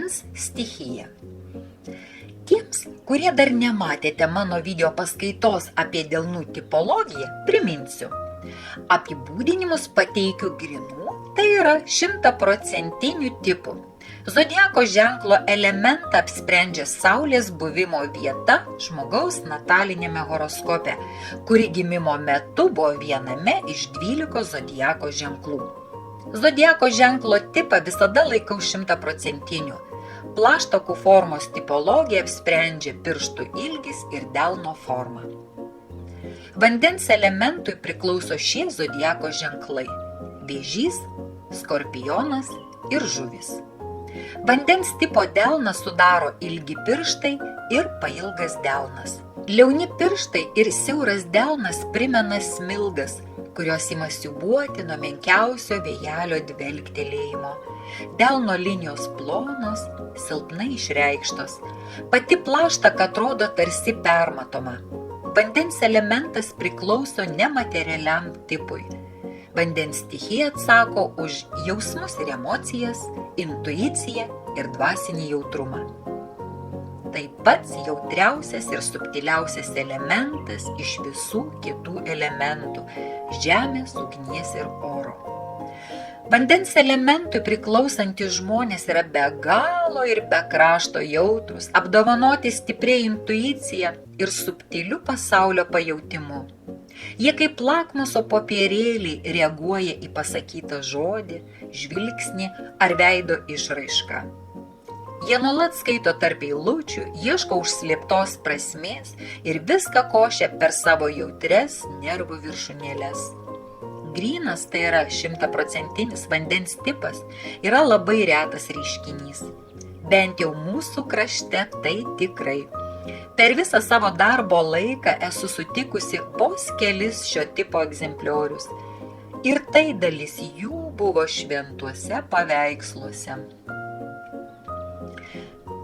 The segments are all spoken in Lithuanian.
Vandens stichija. Tiems, kurie dar nematėte mano video paskaitos apie delnų tipologiją, priminsiu. Apibūdinimus pateikiu grinų, tai yra 100% tipų. Zodiako ženklo elementą apsprendžia Saulės buvimo vieta žmogaus natalinėme horoskope, kuri gimimo metu buvo viename iš 12 zodiako ženklų. Zodiako ženklo tipą visada laikau 100%. Plaštakų formos tipologija apsprendžia pirštų ilgis ir delno forma. Vandens elementui priklauso šie zodiako ženklai – Vėžys, Skorpionas ir Žuvis. Vandens tipo delną sudaro ilgi pirštai ir pailgas delnas. Liauni pirštai ir siauras delnas primena smilgas, kurios ima siūbuoti nuo menkiausio vėjelio dvelktelėjimo. Delno linijos plonos, silpnai išreikštos. Pati plaštaka atrodo tarsi permatoma. Vandens elementas priklauso nematerialiam tipui. Vandens stichija atsako už jausmus ir emocijas, intuiciją ir dvasinį jautrumą. Tai pats jautriausias ir subtiliausias elementas iš visų kitų elementų – žemės, ugnies ir oro. Vandens elementui priklausantys žmonės yra be galo ir be krašto jautrūs, apdovanoti stipriai intuicija ir subtiliu pasaulio pajautimu. Jie kaip lakmuso popierėliai reaguoja į pasakytą žodį, žvilgsnį ar veido išraišką. Jie nuolat skaito tarp eilučių, ieško užslėptos prasmės ir viską košia per savo jautres nervų viršūnėles. Grynas, tai yra 100% vandens tipas, yra labai retas reiškinys. Bent jau mūsų krašte tai tikrai. Per visą savo darbo laiką esu sutikusi vos kelis šio tipo egzempliorius. Ir tai dalis jų buvo šventuose paveiksluose.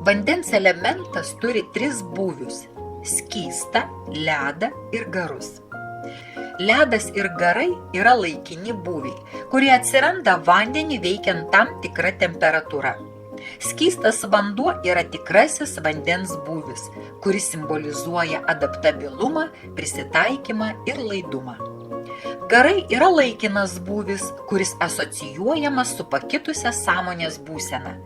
Vandens elementas turi 3 būvius – skystą, ledą ir garus. Ledas ir garai yra laikini būviai, kurie atsiranda vandeniui veikiant tam tikrą temperatūrą. Skystas vanduo yra tikrasis vandens būvis, kuris simbolizuoja adaptabilumą, prisitaikymą ir laidumą. Garai yra laikinas būvis, kuris asocijuojamas su pakitusia sąmonės būsena.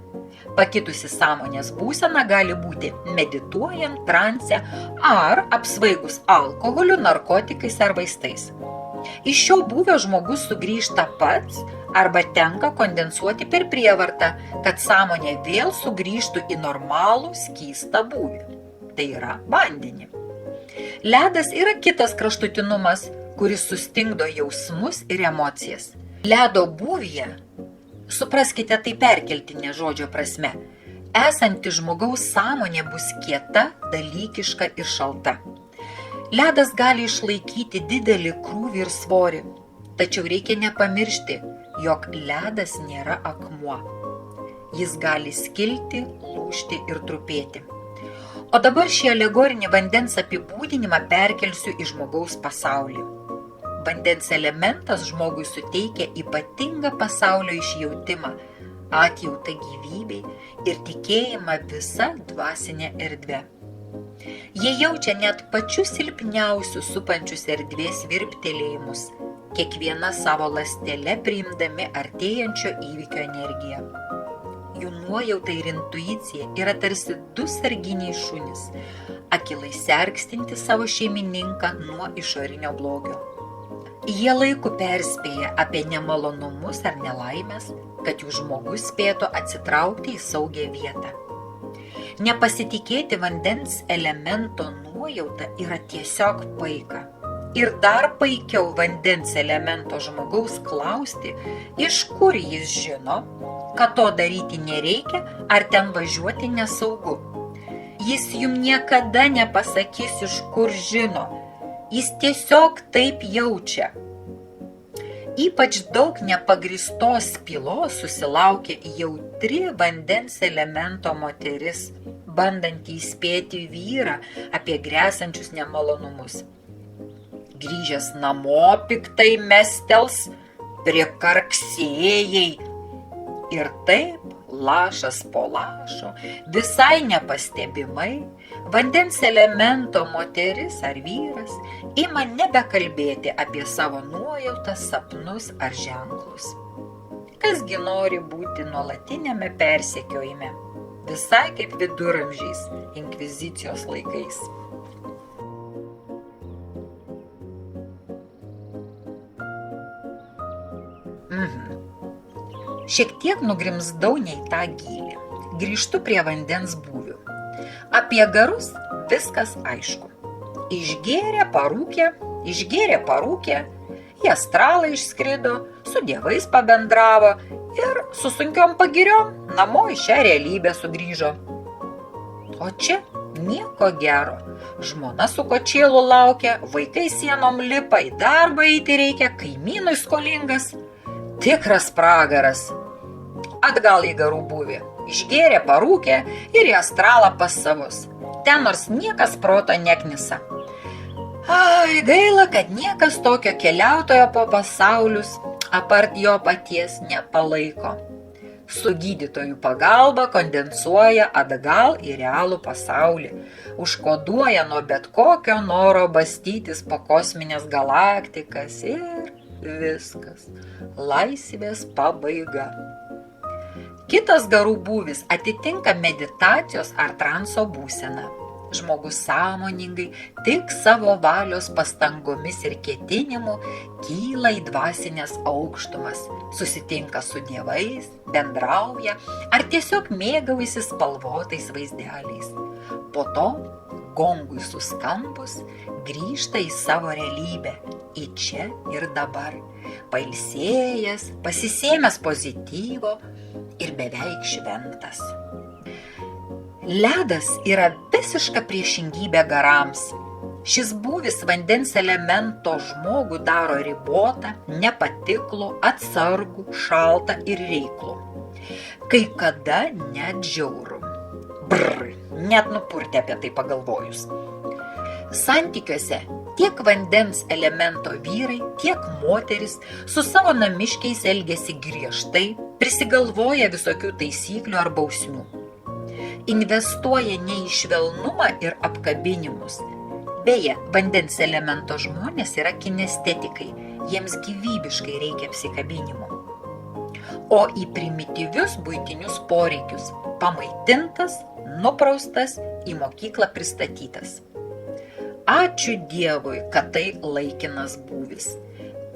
Pakitusi sąmonės būsena gali būti medituojant, transe ar apsvaigus alkoholiu, narkotikais ar vaistais. Iš šio būvio žmogus sugrįžta pats arba tenka kondensuoti per prievartą, kad sąmonė vėl sugrįžtų į normalų skystą būvį. Tai yra vandenį. Ledas yra kitas kraštutinumas, kuris sustingdo jausmus ir emocijas. Ledo būvyje, supraskite tai perkeltinė žodžio prasme, esanti žmogaus sąmonė bus kieta, dalykiška ir šalta. Ledas gali išlaikyti didelį krūvį ir svorį, tačiau reikia nepamiršti, jog ledas nėra akmuo. Jis gali skilti, lūžti ir trupėti. O dabar šį alegorinį vandens apibūdinimą perkelsiu į žmogaus pasaulį. Vandens elementas žmogui suteikia ypatingą pasaulio išjautimą, atjautą gyvybei ir tikėjimą visa dvasinė erdvė. Jie jaučia net pačius silpniausius supančius erdvės virptelėjimus, kiekviena savo ląstele priimdami artėjančio įvykio energiją. Jų nuojauta ir intuicija yra tarsi 2 sarginiai šunys, akylai sergstinti savo šeimininką nuo išorinio blogio. Jie laiku perspėja apie nemalonumus ar nelaimės, kad jų žmogus spėtų atsitraukti į saugią vietą. Nepasitikėti vandens elemento nuojauta yra tiesiog paika. Ir dar paikiau vandens elemento žmogaus klausti, iš kur jis žino, kad to daryti nereikia ar ten važiuoti nesaugu. Jis jums niekada nepasakys, iš kur žino. Jis tiesiog taip jaučia. Ypač daug nepagristos pylos susilaukia jautri vandens elemento moteris, bandanti įspėti vyrą apie gresiančius nemalonumus. Grįžęs namo piktai mestels, prikarksėjai. Ir taip lašas po lašo, visai nepastebimai, vandens elemento moteris ar vyras ima nebekalbėti apie savo nuojautas, sapnus ar ženklus. Kasgi nori būti nuolatiniame persekiojime, visai kaip viduramžiais, inkvizicijos laikais. Šiek tiek nugrimzdau ne į tą gylį. Grįžtu prie vandens būvių. Apie garus viskas aišku. Išgėrė, parūkė, į astralą išskrido, su dievais pabendravo ir su sunkiom pagiriom namo į šią realybę sugrįžo. O čia nieko gero. Žmona su kočėlu laukia, vaikai sienom lipa, į darbą eiti reikia, kaimynui skolingas. Tikras pragaras. Atgal į garų būvį. Išgėrė, parūkė ir į astralą pas savus. Ten nors niekas proto neknisa. Ai, gaila, kad niekas tokio keliautojo po pasaulius apart jo paties nepalaiko. Su gydytojų pagalba kondensuoja atgal į realų pasaulį. Užkoduoja nuo bet kokio noro bastytis po kosminės galaktikas ir viskas. Laisvės pabaiga. Kitas garų būvis atitinka meditacijos ar transo būseną. Žmogus sąmoningai tik savo valios pastangomis ir ketinimu kyla į dvasinės aukštumas, susitinka su dievais, bendrauja ar tiesiog mėgaujasi spalvotais vaizdeliais. Po to, gongui suskambus, grįžta į savo realybę, į čia ir dabar, pailsėjęs, pasisėmęs pozityvo ir beveik šventas. Ledas yra visiška priešingybė garams. Šis būvis vandens elemento žmogų daro ribotą, nepatiklų, atsargų, šaltą ir reiklų. Kai kada net žiaurų. Net nupurtė apie tai pagalvojus. Santykiuose tiek vandens elemento vyrai, tiek moteris su savo namiškiais elgiasi griežtai, prisigalvoja visokių taisyklių ar bausmių. Investuoja ne į švelnumą ir apkabinimus. Beje, vandens elemento žmonės yra kinestetikai, jiems gyvybiškai reikia apsikabinimų. O į primityvius buitinius poreikius – pamaitintas, nupraustas, į mokyklą pristatytas. Ačiū Dievui, kad tai laikinas būvis.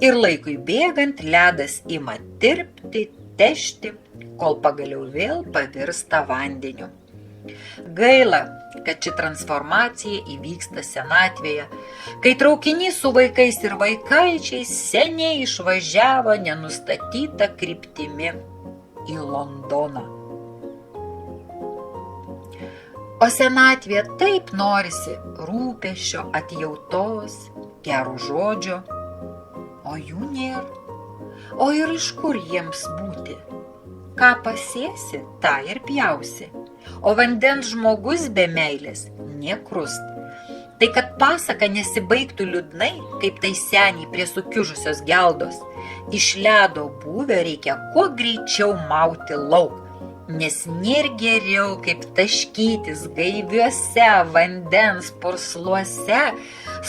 Ir laikui bėgant ledas ima tirpti, tešti, kol pagaliau vėl pavirsta vandeniu. Gaila, kad ši transformacija įvyksta senatvėje, kai traukinys su vaikais ir vaikaičiais seniai išvažiavo nenustatyta kryptimi į Londoną. O senatvė taip norisi rūpesčio, atjautos, gerų žodžio, o jų nėra. O ir iš kur jiems būti? Ką pasėsi, tą ir pjausi. O vandens žmogus be meilės nekrust. Tai kad pasaka nesibaigtų liūdnai, kaip tai seniai prie sukiužusios geldos, iš ledo būvio reikia kuo greičiau mauti lauk. Nes nėr geriau, kaip taškytis gaiviuose vandens pursluose,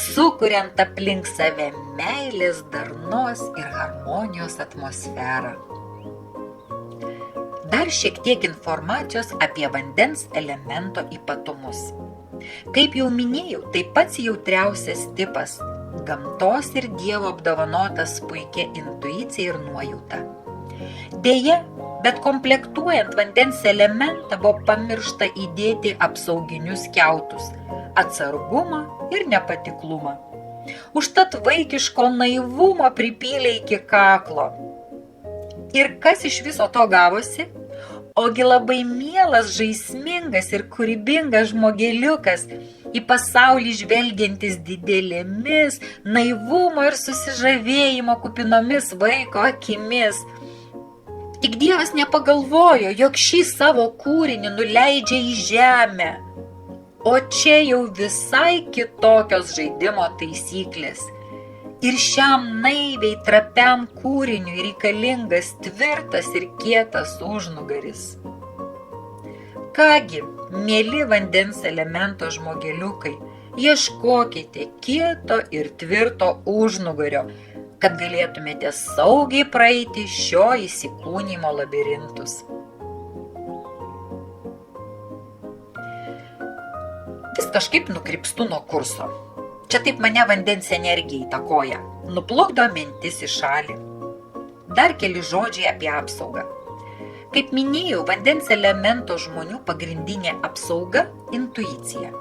sukuriant aplink save meilės, darnos ir harmonijos atmosferą. Dar šiek tiek informacijos apie vandens elemento ypatumus. Kaip jau minėjau, tai pats jautriausias tipas – gamtos ir Dievo apdovanotas puikia intuicija ir nuojauta. Deja, bet komplektuojant vandens elementą buvo pamiršta įdėti apsauginius kiautus – atsargumą ir nepatiklumą. Užtat vaikiško naivumo pripylė iki kaklo. Ir kas iš viso to gavosi? Ogi labai mielas, žaismingas ir kūrybingas žmogeliukas, į pasaulį žvelgiantis didelėmis, naivumo ir susižavėjimo kupinomis vaiko akimis. Tik Dievas nepagalvojo, jog šį savo kūrinį nuleidžia į žemę. O čia jau visai kitokios žaidimo taisyklės. Ir šiam naiviai trapiam kūriniui reikalingas tvirtas ir kietas užnugaris. Kągi, mėly vandens elemento žmogeliukai, ieškokite kieto ir tvirto užnugario, kad galėtumėte saugiai praeiti šio įsikūnymo labirintus. Vis kažkaip nukrypstu nuo kurso. Čia taip mane vandens energija įtakoja, nuplukdo mintis į šalį. Dar keli žodžiai apie apsaugą. Kaip minėjau, vandens elemento žmonių pagrindinė apsauga – intuicija.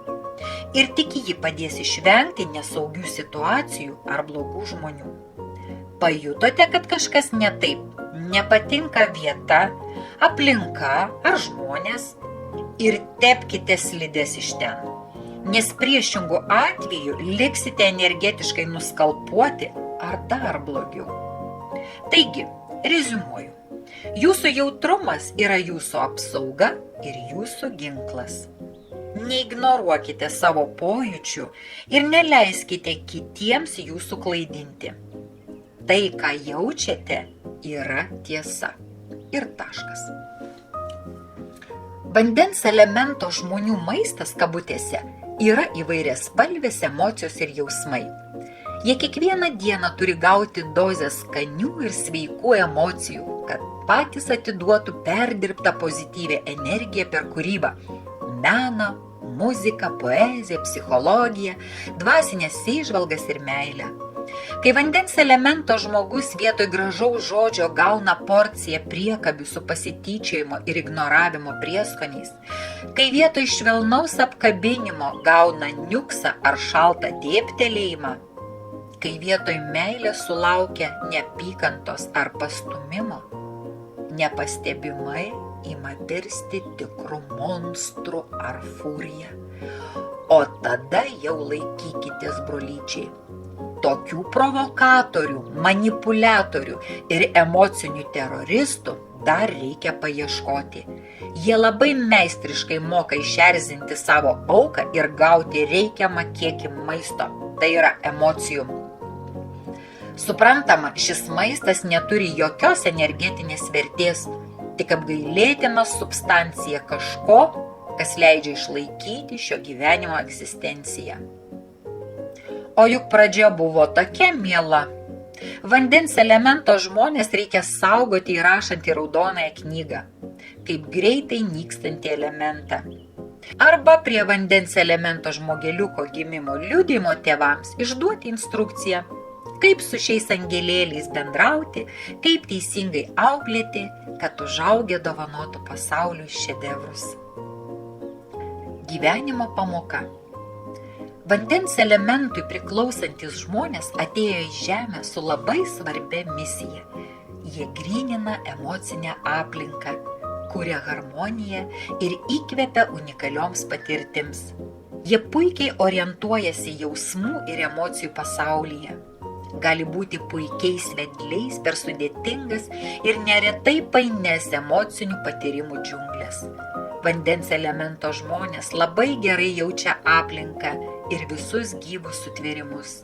Ir tik ji padės išvengti nesaugių situacijų ar blogų žmonių. Pajutote, kad kažkas ne taip, nepatinka vieta, aplinka ar žmonės ir tepkite slides iš ten. Nes priešingų atveju liksite energetiškai nuskalpuoti ar dar blogiau. Taigi, reziumuoju. Jūsų jautrumas yra jūsų apsauga ir jūsų ginklas. Neignoruokite savo pojūčių ir neleiskite kitiems jūsų klaidinti. Tai, ką jaučiate, yra tiesa. Ir taškas. Vandens elemento žmonių maistas kabutėse yra įvairiaspalvės emocijos ir jausmai. Jie kiekvieną dieną turi gauti dozę skanių ir sveikų emocijų, kad patys atiduotų perdirbtą pozityvią energiją per kūrybą, meną, muziką, poeziją, psichologiją, dvasinės įžvalgas ir meilę. Kai vandens elemento žmogus vietoj gražaus žodžio gauna porciją priekabių su pasityčiojimo ir ignoravimo prieskoniais, kai vietoj švelnaus apkabinimo gauna niuksą ar šaltą dėbtelėjimą, kai vietoj meilės sulaukia neapykantos ar pastumimo, nepastebimai ima virsti tikrų monstrų ar fūriją. O tada jau laikykitės, brolyčiai. Tokių provokatorių, manipuliatorių ir emocinių teroristų dar reikia paieškoti. Jie labai meistriškai moka išerzinti savo auką ir gauti reikiamą kiekį maisto, tai yra emocijų. Suprantama, šis maistas neturi jokios energetinės vertės, tik apgailėtina substancija kažko, kas leidžia išlaikyti šio gyvenimo egzistenciją. O juk pradžia buvo tokia miela. Vandens elemento žmonės reikia saugoti įrašant į raudonąją knygą, kaip greitai nykstantį elementą. Arba prie vandens elemento žmogeliuko gimimo liudijimo tėvams išduoti instrukciją, kaip su šiais angelėliais bendrauti, kaip teisingai auklėti, kad užaugę dovanotų pasauliui šedevrus. Gyvenimo pamoka. Vandens elementui priklausantis žmonės atėjo į žemę su labai svarbia misija. Jie grynina emocinę aplinką, kuria harmoniją ir įkvepia unikalioms patirtims. Jie puikiai orientuojasi jausmų ir emocijų pasaulyje. Gali būti puikiais vedliais per sudėtingas ir neretai painias emocinių patyrimų džiunglės. Vandens elemento žmonės labai gerai jaučia aplinką ir visus gyvus sutvėrimus.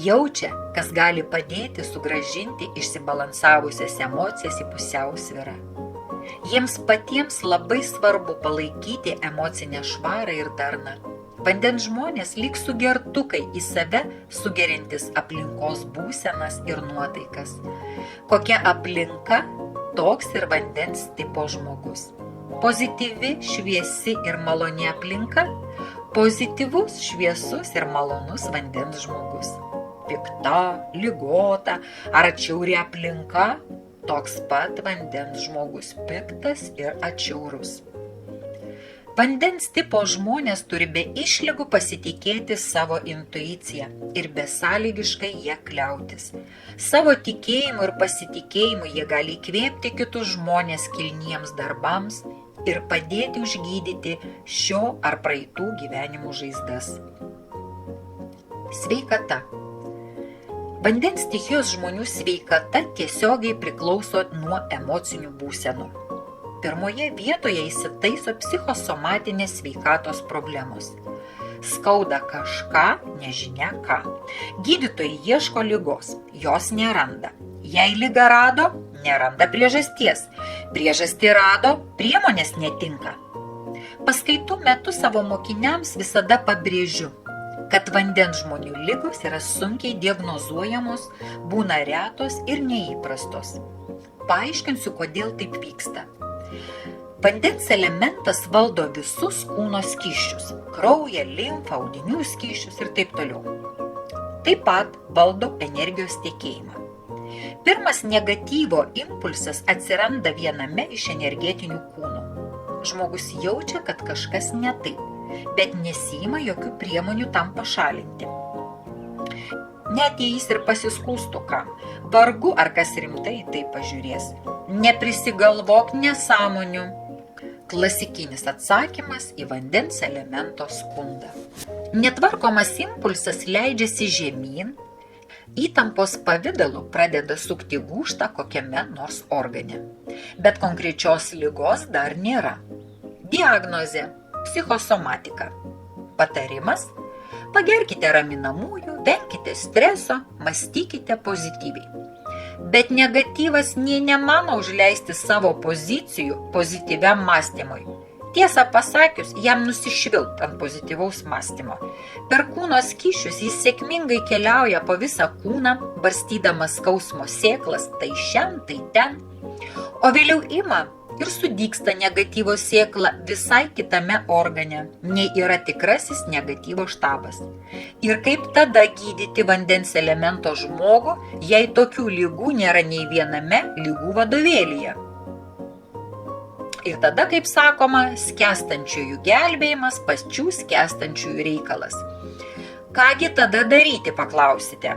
Jaučia, kas gali padėti sugrąžinti išsibalansavusias emocijas į pusiausvyrą. Jiems patiems labai svarbu palaikyti emocinę švarą ir darną. Vandens žmonės lyg sugertukai į save sugeriantis aplinkos būsenas ir nuotaikas. Kokia aplinka, toks ir vandens tipo žmogus. Pozityvi, šviesi ir maloni aplinka, pozityvus, šviesus ir malonus vandens žmogus. Pikta, ligota ar atšiauri aplinka, toks pat vandens žmogus piktas ir atšiaurus. Vandens tipo žmonės turi be išlygų pasitikėti savo intuiciją ir besąlygiškai ją kliautis. Savo tikėjimu ir pasitikėjimu jie gali įkvėpti kitus žmonės kilniems darbams ir padėti užgydyti šio ar praeitų gyvenimų žaizdas. Sveikata. Vandens stichijos žmonių sveikata tiesiogiai priklauso nuo emocinių būsenų. Pirmoje vietoje įsitaiso psichosomatinės sveikatos problemos. Skauda kažką, nežinia ką. Gydytojai ieško ligos, jos neranda. Jei ligą rado, neranda priežasties. Priežastį rado, priemonės netinka. Paskaitų metu savo mokiniams visada pabrėžiu, kad vandens žmonių ligos yra sunkiai diagnozuojamos, būna retos ir neįprastos. Paaiškinsiu, kodėl taip vyksta. Vandens elementas valdo visus kūno skysčius – kraują, limfą, audinių skysčius ir taip toliau. Taip pat valdo energijos tekėjimą. Pirmas negatyvo impulsas atsiranda viename iš energetinių kūnų. Žmogus jaučia, kad kažkas ne taip, bet nesiima jokių priemonių tam pašalinti. Net jei jis ir pasiskųstų kam, vargu ar kas rimtai tai pažiūrės. Neprisigalvok nesąmonių. Klasikinis atsakymas į vandens elemento skundą. Netvarkomas impulsas leidžiasi žemyn, įtampos pavidalu pradeda sukti gūžtą kokiame nors organe. Bet konkrečios ligos dar nėra. Diagnozė – psichosomatika. Patarimas – pagerkite raminamųjų, venkite streso, mąstykite pozityviai. Bet negatyvas nė nemano užleisti savo pozicijų pozityviam mąstymui. Tiesą pasakius, jam nusišvilt ant pozityvaus mąstymo. Per kūno skysčius jis sėkmingai keliauja po visą kūną, barstydamas skausmo sėklas tai šen, tai ten. O vėliau ima ir sudygsta negatyvo sėkla visai kitame organe, nei yra tikrasis negatyvo štabas. Ir kaip tada gydyti vandens elemento žmogų, jei tokių ligų nėra nei viename ligų vadovėlyje? Ir tada, kaip sakoma, skęstančiųjų gelbėjimas pačių skęstančiųjų reikalas. Kągi tada daryti, paklausite?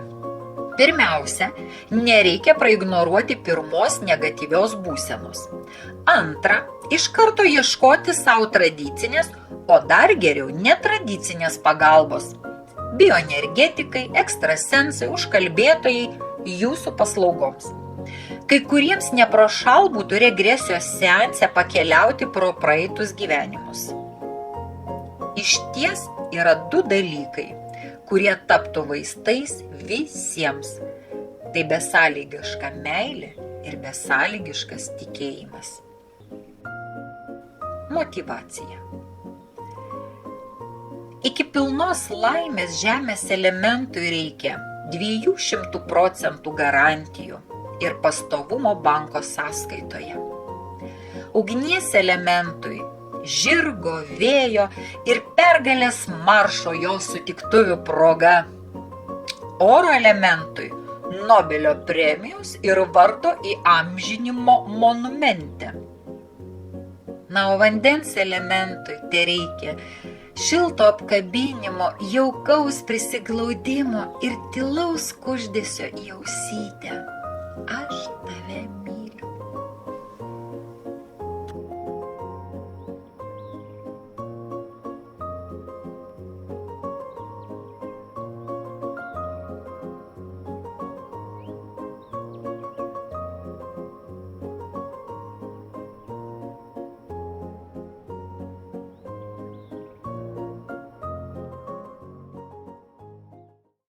Pirmiausia, nereikia praignoruoti pirmos negatyvios būsenos. Antra, iš karto ieškoti savo tradicinės, o dar geriau netradicinės pagalbos. Bioenergetikai, ekstrasensai, užkalbėtojai jūsų paslaugoms. Kai kuriems neprošal būtų regresijos seanse pakeliauti pro praeitus gyvenimus. Išties yra du dalykai, kurie taptų vaistais visiems. Tai besąlygiška meilė ir besąlygiškas tikėjimas. Motyvacija. Iki pilnos laimės žemės elementui reikia 200% garantijų ir pastovumo banko sąskaitoje. Ugnies elementui žirgo, vėjo ir pergalės maršo jo sutiktuvių proga. Oro elementui Nobelio premijos ir vardo įamžinimo monumente. Na, o vandens elementui tereikia šilto apkabinimo, jaukaus prisiglaudimo ir tylaus kuždesio į ausytę. Aš